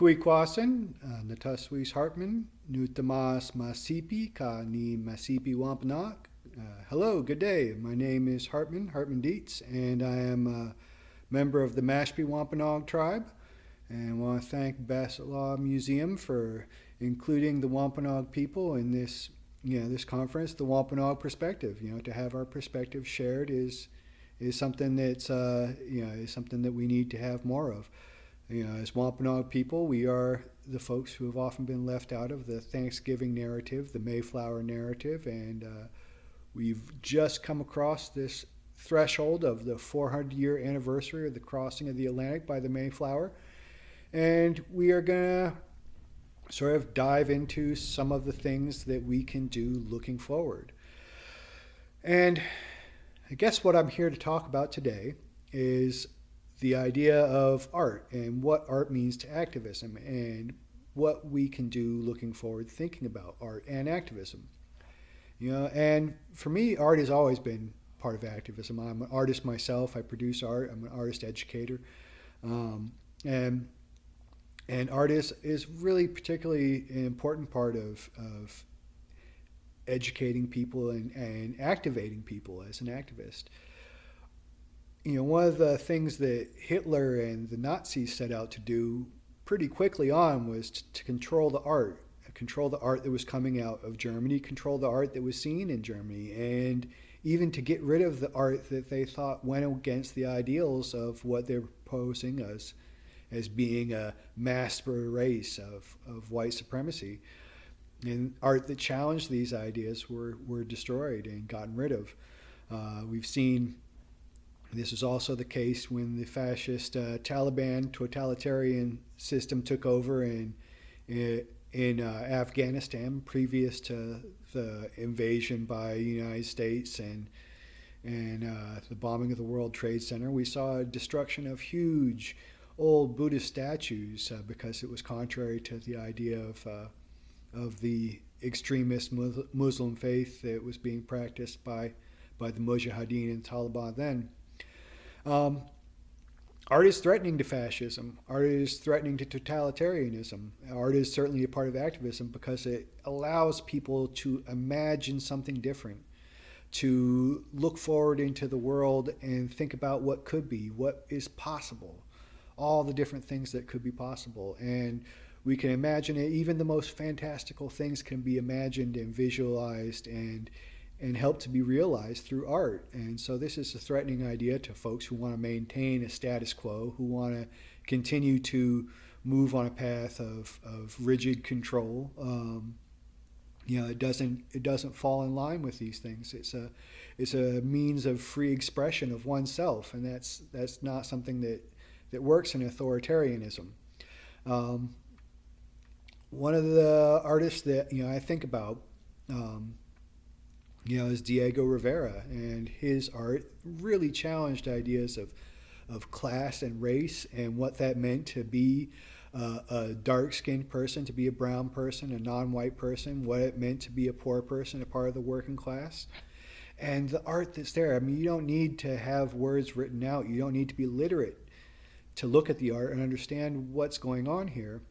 Kuikwasin, Nataswis Hartman, Nutamas Masipi, Ka ni Masipi Wampanoag. Hello, good day. My name is Hartman Deetz, and I am a member of the Mashpee Wampanoag tribe. And I want to thank Bassett Law Museum for including the Wampanoag people in this conference, the Wampanoag perspective. To have our perspective shared is something that's is something that we need to have more of. As Wampanoag people, we are the folks who have often been left out of the Thanksgiving narrative, the Mayflower narrative, and we've just come across this threshold of the 400-year anniversary of the crossing of the Atlantic by the Mayflower, and we are going to sort of dive into some of the things that we can do looking forward. And I guess what I'm here to talk about today is the idea of art and what art means to activism and what we can do looking forward thinking about art and activism. And for me, art has always been part of activism. I'm an artist myself. I produce art. I'm an artist educator. And art is really particularly an important part of educating people and activating people as an activist. One of the things that Hitler and the Nazis set out to do pretty quickly on was to control the art that was coming out of Germany, control the art that was seen in Germany, and even to get rid of the art that they thought went against the ideals of what they're proposing as being a master race of white supremacy. And art that challenged these ideas were destroyed and gotten rid of. We've seen this was also the case when the fascist Taliban totalitarian system took over in Afghanistan, previous to the invasion by the United States and the bombing of the World Trade Center. We saw a destruction of huge old Buddhist statues because it was contrary to the idea of the extremist Muslim faith that was being practiced by the Mujahideen and Taliban then. Art is threatening to fascism. Art is threatening to totalitarianism. Art is certainly a part of activism because it allows people to imagine something different, to look forward into the world and think about what could be, what is possible, all the different things that could be possible. And we can imagine it. Even the most fantastical things can be imagined and visualized and help to be realized through art. And so this is a threatening idea to folks who want to maintain a status quo, who want to continue to move on a path of rigid control. It doesn't fall in line with these things. It's a means of free expression of oneself, and that's not something that works in authoritarianism. One of the artists that I think about is Diego Rivera, and his art really challenged ideas of class and race and what that meant to be a dark-skinned person, to be a brown person, a non-white person, what it meant to be a poor person, a part of the working class. And the art that's there, you don't need to have words written out. You don't need to be literate to look at the art and understand what's going on here.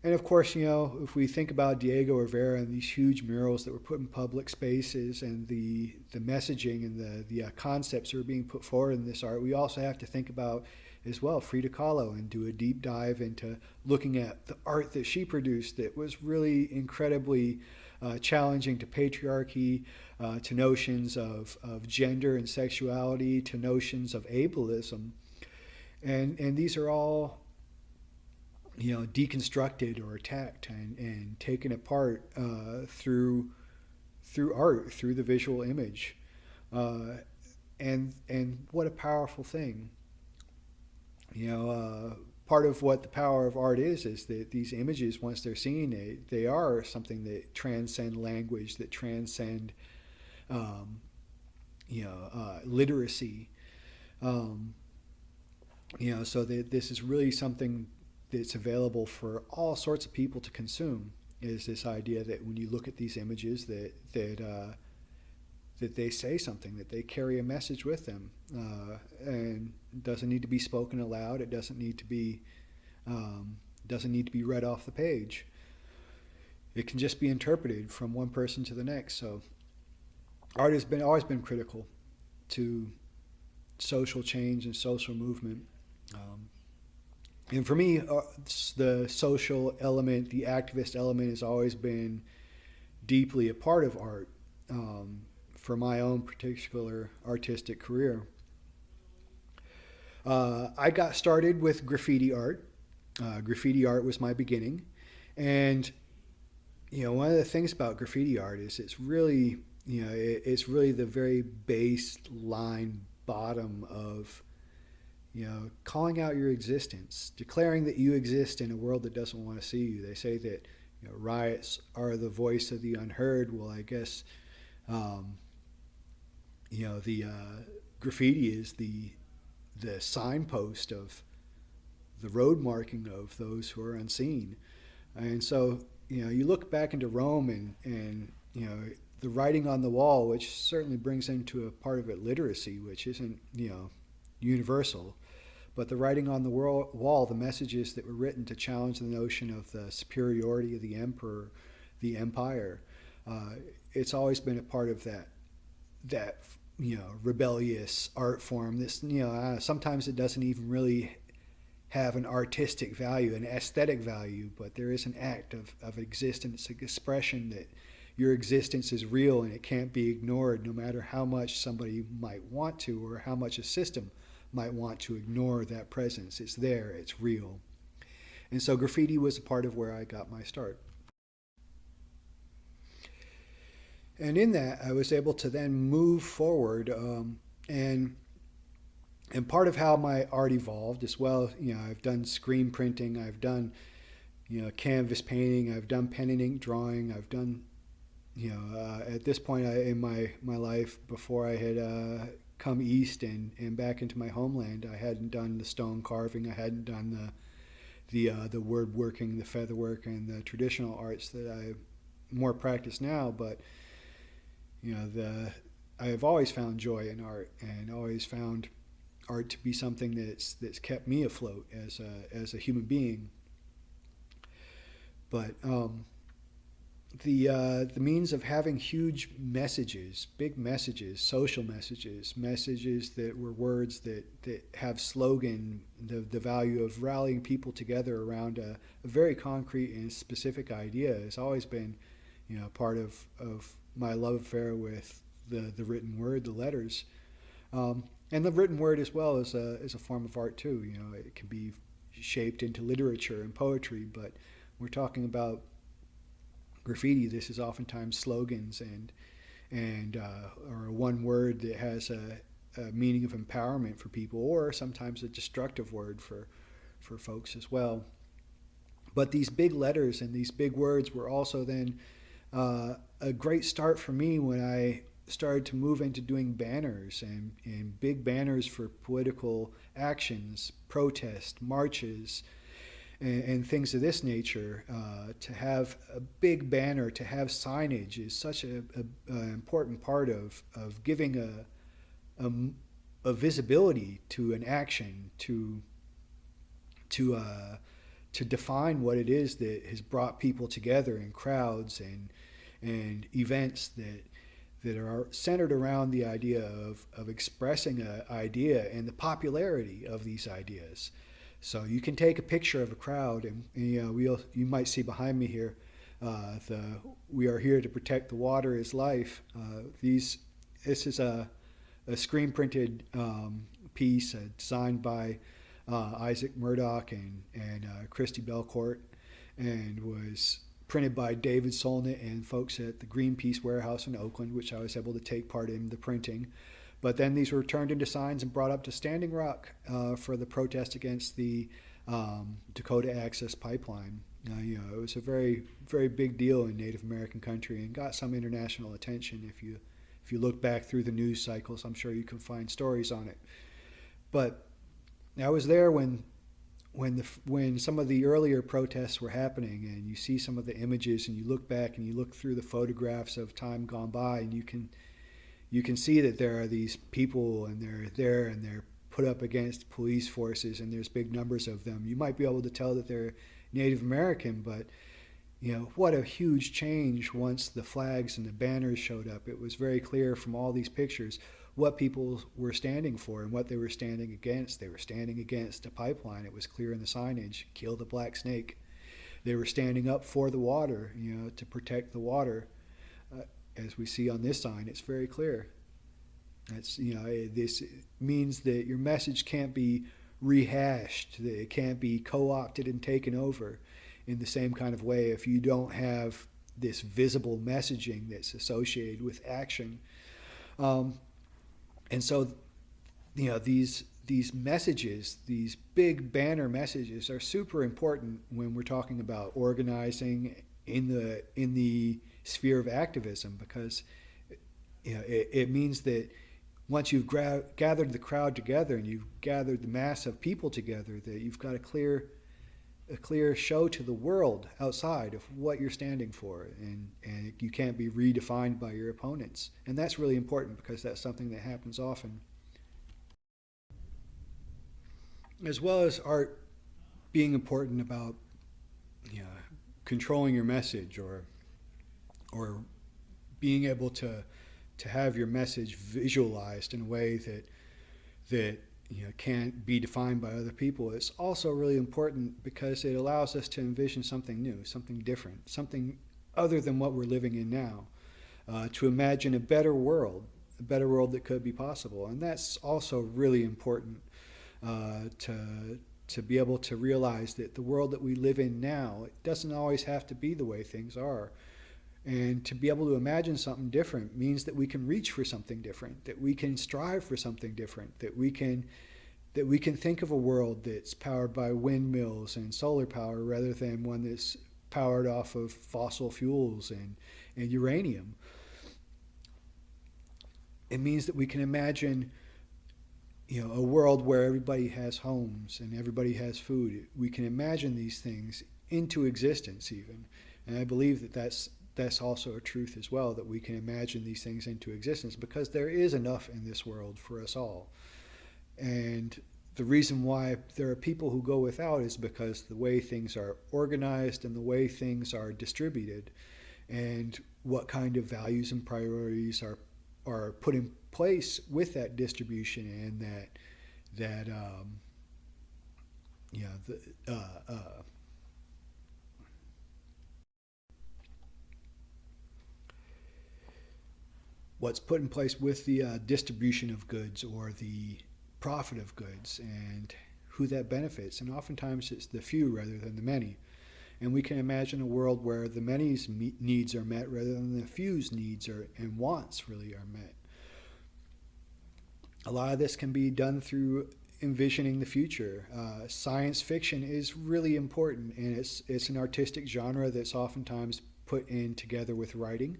And of course, if we think about Diego Rivera and these huge murals that were put in public spaces and the messaging and the concepts that are being put forward in this art, we also have to think about as well Frida Kahlo and do a deep dive into looking at the art that she produced that was really incredibly challenging to patriarchy, to notions of gender and sexuality, to notions of ableism. And these are all deconstructed or attacked and taken apart through art, through the visual image, and what a powerful thing. Part of what the power of art is that these images, once they're seen, they are something that transcend language, that transcend literacy. So that this is really something that's available for all sorts of people to consume, is this idea that when you look at these images that they say something, that they carry a message with them, and it doesn't need to be spoken aloud. It doesn't need to be It doesn't need to be read off the page. It can just be interpreted from one person to the next. So art has always been critical to social change and social movement. And for me, the social element, the activist element, has always been deeply a part of art for my own particular artistic career. I got started with graffiti art. Graffiti art was my beginning. And, one of the things about graffiti art is it's really, it's really the very baseline bottom of, calling out your existence, declaring that you exist in a world that doesn't want to see you. They say that riots are the voice of the unheard. Well, I guess, the graffiti is the signpost of the road marking of those who are unseen. And so, you look back into Rome and the writing on the wall, which certainly brings into a part of it literacy, which isn't, universal. But the writing on the wall, the messages that were written to challenge the notion of the superiority of the emperor, the empire, it's always been a part of that rebellious art form. This, sometimes it doesn't even really have an artistic value, an aesthetic value, but there is an act of existence, expression that your existence is real and it can't be ignored, no matter how much somebody might want to or how much a system might want to ignore that presence. It's there, it's real. And so graffiti was a part of where I got my start. And in that, I was able to then move forward, and part of how my art evolved as well. I've done screen printing, I've done canvas painting, I've done pen and ink drawing, I've done at this point in my life, before I had come east and back into my homeland, I hadn't done the stone carving, I hadn't done the woodworking, the featherwork, and the traditional arts that I more practice now. But I have always found joy in art, and always found art to be something that's kept me afloat as a human being. But the means of having huge messages, big messages, social messages, messages that were words that have slogan, the value of rallying people together around a very concrete and specific idea, has always been part of my love affair with the written word, the letters. And the written word as well is a form of art too. It can be shaped into literature and poetry, but we're talking about graffiti. This is oftentimes slogans and or one word that has a meaning of empowerment for people, or sometimes a destructive word for folks as well. But these big letters and these big words were also then a great start for me when I started to move into doing banners and big banners for political actions, protest, marches, and things of this nature. To have a big banner, to have signage, is such an important part of giving a visibility to an action, to define what it is that has brought people together in crowds and events that are centered around the idea of expressing an idea and the popularity of these ideas. So you can take a picture of a crowd, and you might see behind me here, "We are here to protect the water is life." This is a screen printed piece designed by Isaac Murdoch and Christy Belcourt, and was printed by David Solnit and folks at the Greenpeace warehouse in Oakland, which I was able to take part in the printing. But then these were turned into signs and brought up to Standing Rock for the protest against the Dakota Access Pipeline. It was a very, very big deal in Native American country and got some international attention. If you look back through the news cycles, I'm sure you can find stories on it. But I was there when some of the earlier protests were happening, and you see some of the images, and you look back and you look through the photographs of time gone by, and you can see that there are these people, and they're there, and they're put up against police forces, and there's big numbers of them. You might be able to tell that they're Native American, but what a huge change once the flags and the banners showed up. It was very clear from all these pictures what people were standing for and what they were standing against. They were standing against a pipeline. It was clear in the signage, kill the black snake. They were standing up for the water, to protect the water. As we see on this sign, it's very clear. This means that your message can't be rehashed, that it can't be co-opted and taken over in the same kind of way if you don't have this visible messaging that's associated with action. And so, these messages, these big banner messages, are super important when we're talking about organizing in the sphere of activism, because it means that once you've gathered the crowd together and you've gathered the mass of people together, that you've got a clear show to the world outside of what you're standing for, and you can't be redefined by your opponents. And that's really important because that's something that happens often. As well as art being important about controlling your message, or being able to have your message visualized in a way that can't be defined by other people. It's also really important because it allows us to envision something new, something different, something other than what we're living in now, to imagine a better world that could be possible. And that's also really important, to be able to realize that the world that we live in now, it doesn't always have to be the way things are. And to be able to imagine something different means that we can reach for something different, that we can strive for something different, that we can think of a world that's powered by windmills and solar power rather than one that's powered off of fossil fuels and uranium. It means that we can imagine a world where everybody has homes and everybody has food. We can imagine these things into existence even. And I believe that that's also a truth as well, that we can imagine these things into existence because there is enough in this world for us all. And the reason why there are people who go without is because the way things are organized and the way things are distributed and what kind of values and priorities are put in place with that distribution and what's put in place with the distribution of goods or the profit of goods and who that benefits. And oftentimes it's the few rather than the many. And we can imagine a world where the many's needs are met rather than the few's needs and wants really are met. A lot of this can be done through envisioning the future. Science fiction is really important, and it's an artistic genre that's oftentimes put in together with writing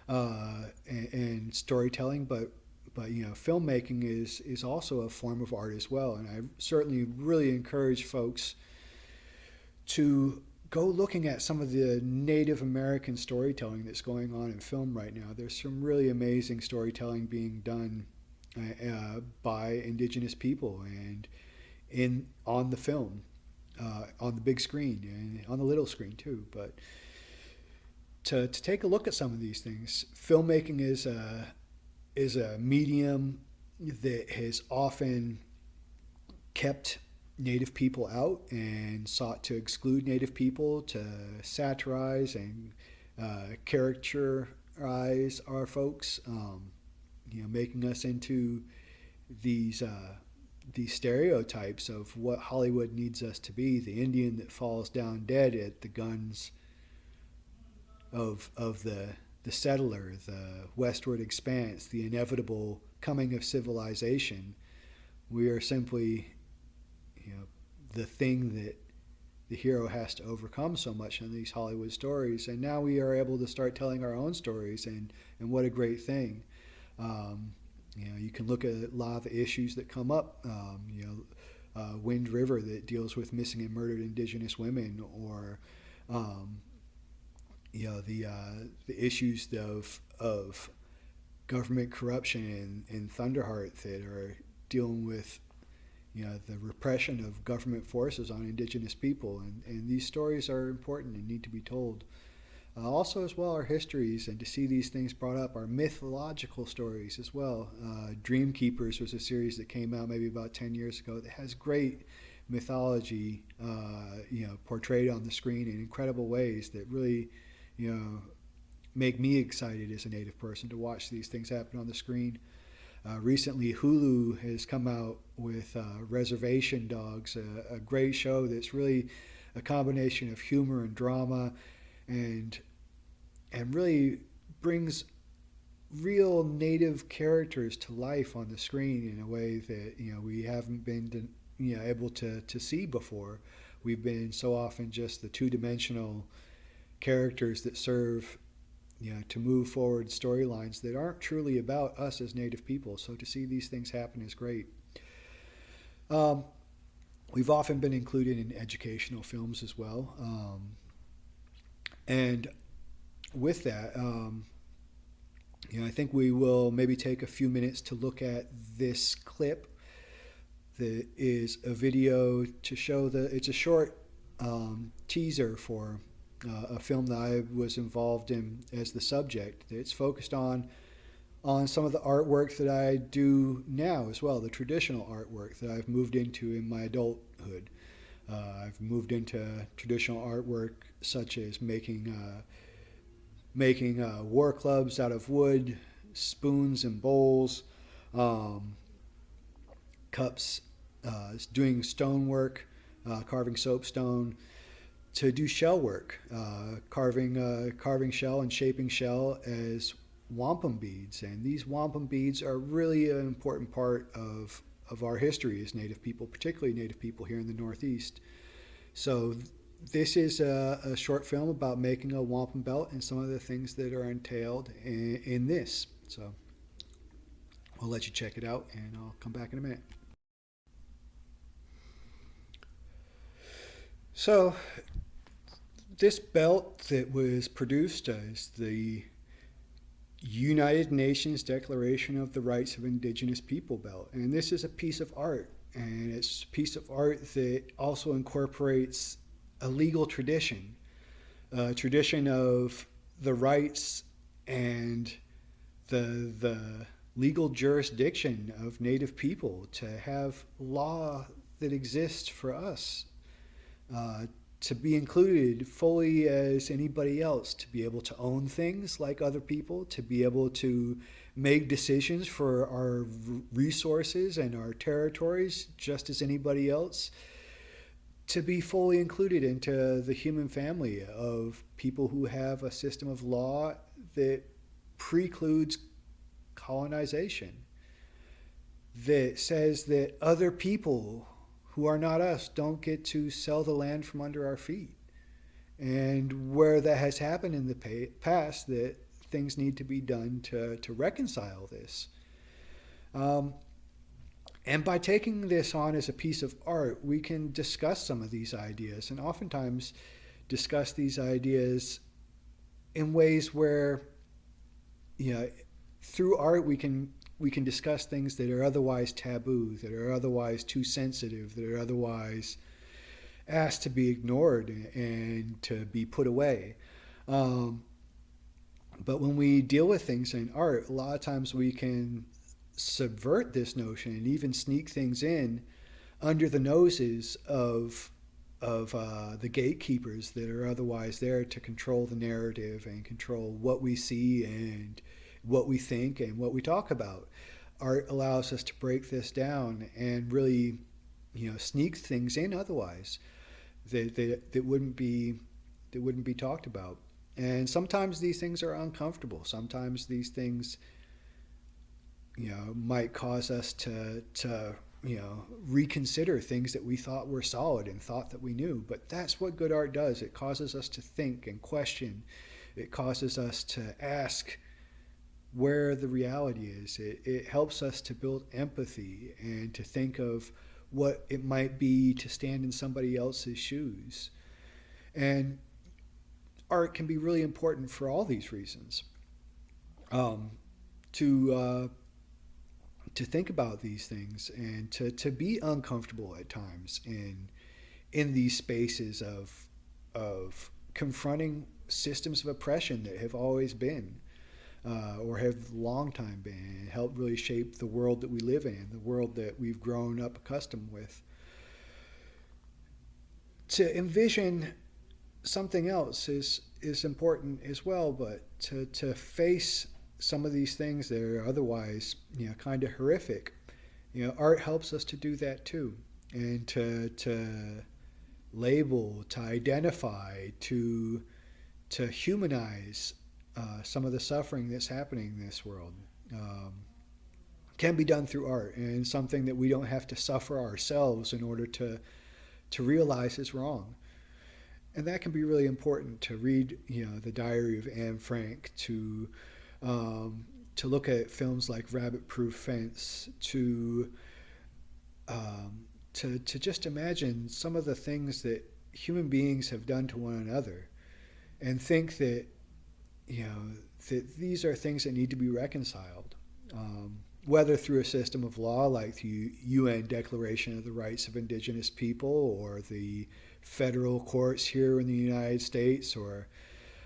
and storytelling, but filmmaking is also a form of art as well. And I certainly really encourage folks to go looking at some of the Native American storytelling that's going on in film right now. There's some really amazing storytelling being done by Indigenous people and on the film, on the big screen and on the little screen too. But to take a look at some of these things, filmmaking is a medium that has often kept Native people out and sought to exclude Native people, to satirize and characterize our folks, making us into these stereotypes of what Hollywood needs us to be: the Indian that falls down dead at the guns of the settler, the westward expanse, the inevitable coming of civilization. We are simply the thing that the hero has to overcome so much in these Hollywood stories. And now we are able to start telling our own stories, and what a great thing. You can look at a lot of the issues that come up, Wind River, that deals with missing and murdered Indigenous women, or the issues of government corruption in Thunderheart that are dealing with the repression of government forces on Indigenous people. And these stories are important and need to be told. Also, as well, our histories, and to see these things brought up, our mythological stories as well. Dream Keepers was a series that came out maybe about 10 years ago that has great mythology, portrayed on the screen in incredible ways that really, make me excited as a Native person to watch these things happen on the screen. Recently, Hulu has come out with Reservation Dogs, a great show that's really a combination of humor and drama, and really brings real Native characters to life on the screen in a way that we haven't been able to see before. We've been so often just the two-dimensional characters that serve to move forward storylines that aren't truly about us as Native people. So to see these things happen is great. We've often been included in educational films as well. And with that, I think we will maybe take a few minutes to look at this clip that is a video to show it's a short teaser for a film that I was involved in as the subject. It's focused on some of the artwork that I do now as well, the traditional artwork that I've moved into in my adulthood. I've moved into traditional artwork such as making war clubs out of wood, spoons and bowls, cups, doing stonework, carving soapstone, to do shell work, carving shell and shaping shell as wampum beads. And these wampum beads are really an important part of our history as Native people, particularly Native people here in the Northeast. So this is a short film about making a wampum belt and some of the things that are entailed in this. So I'll let you check it out, and I'll come back in a minute. So this belt that was produced as the United Nations Declaration of the Rights of Indigenous People belt. And this is a piece of art. And it's a piece of art that also incorporates a legal tradition, a tradition of the rights and the legal jurisdiction of Native people to have law that exists for us, to be included fully as anybody else, to be able to own things like other people, to be able to make decisions for our resources and our territories just as anybody else, to be fully included into the human family of people who have a system of law that precludes colonization, that says that other people who are not us don't get to sell the land from under our feet. And where that has happened in the past, that things need to be done to reconcile this. And by taking this on as a piece of art, we can discuss some of these ideas, and oftentimes discuss these ideas in ways where, through art we can discuss things that are otherwise taboo, that are otherwise too sensitive, that are otherwise asked to be ignored and to be put away. But when we deal with things in art, a lot of times we can subvert this notion and even sneak things in under the noses of the gatekeepers that are otherwise there to control the narrative and control what we see and what we think and what we talk about. Art allows us to break this down and really, sneak things in otherwise that wouldn't be talked about. And sometimes these things are uncomfortable. Sometimes these things, might cause us to reconsider things that we thought were solid and thought that we knew. But that's what good art does. It causes us to think and question. It causes us to ask where the reality is. It helps us to build empathy and to think of what it might be to stand in somebody else's shoes. And art can be really important for all these reasons. To think about these things and to be uncomfortable at times in these spaces of confronting systems of oppression that have always been or have long time been and helped really shape the world that we live in, the world that we've grown up accustomed with. To envision something else is important as well, but to face some of these things that are otherwise, kind of horrific, art helps us to do that too, and to label, to identify, to humanize some of the suffering that's happening in this world. Can be done through art, and something that we don't have to suffer ourselves in order to realize is wrong. And that can be really important to read, the Diary of Anne Frank, to look at films like Rabbit Proof Fence, to just imagine some of the things that human beings have done to one another, and think that that these are things that need to be reconciled, whether through a system of law like the UN Declaration of the Rights of Indigenous People, or the federal courts here in the United States, or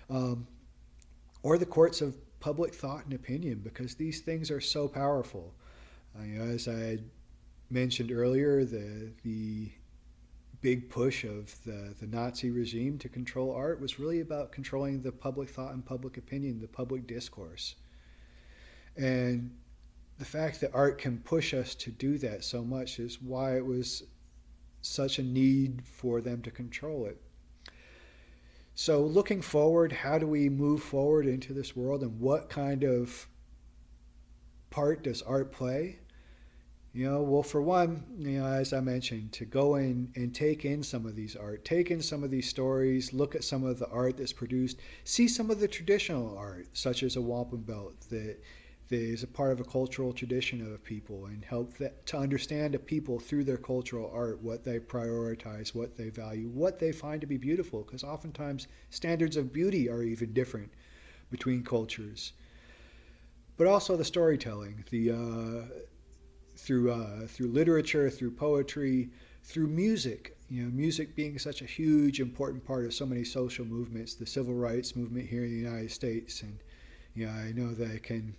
the courts of public thought and opinion, because these things are so powerful. As I had mentioned earlier, the big push of the Nazi regime to control art was really about controlling the public thought and public opinion, the public discourse. And the fact that art can push us to do that so much is why it was such a need for them to control it. So looking forward, how do we move forward into this world, and what kind of part does art play? Well, for one, as I mentioned, to go in and take in some of these art, take in some of these stories, look at some of the art that's produced, see some of the traditional art, such as a wampum belt that is a part of a cultural tradition of a people, and help to understand a people through their cultural art, what they prioritize, what they value, what they find to be beautiful, because oftentimes standards of beauty are even different between cultures. But also the storytelling, through literature, through poetry, through music. Music being such a huge, important part of so many social movements, the civil rights movement here in the United States. And I know that I can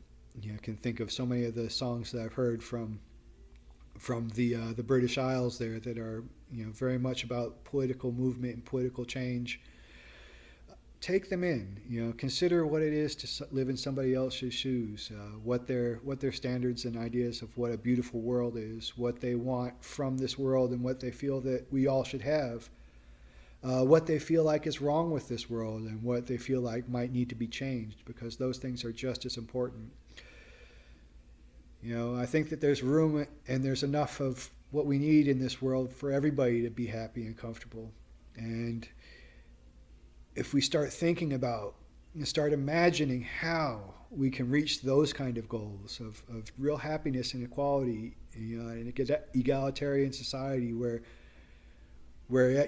think of so many of the songs that I've heard from the British Isles there that are very much about political movement and political change. Take them in. Consider what it is to live in somebody else's shoes. What their standards and ideas of what a beautiful world is, what they want from this world, and what they feel that we all should have. What they feel like is wrong with this world, and what they feel like might need to be changed, because those things are just as important. I think that there's room and there's enough of what we need in this world for everybody to be happy and comfortable. And if we start thinking about and start imagining how we can reach those kind of goals of real happiness and equality, in an egalitarian society where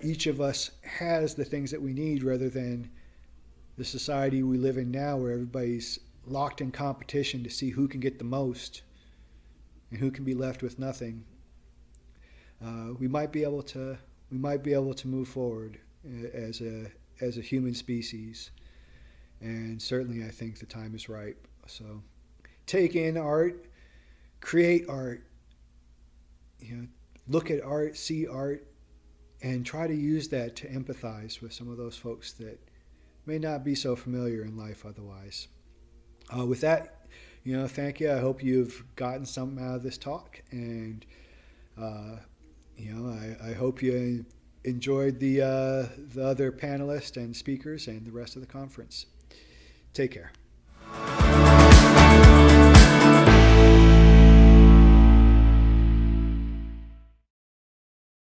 each of us has the things that we need, rather than the society we live in now, where everybody's locked in competition to see who can get the most and who can be left with nothing, we might be able to move forward as a human species. And certainly I think the time is ripe. So take in art, create art, look at art, see art, and try to use that to empathize with some of those folks that may not be so familiar in life otherwise. With that, thank you. I hope you've gotten something out of this talk, and I hope you enjoyed the other panelists and speakers and the rest of the conference. Take care.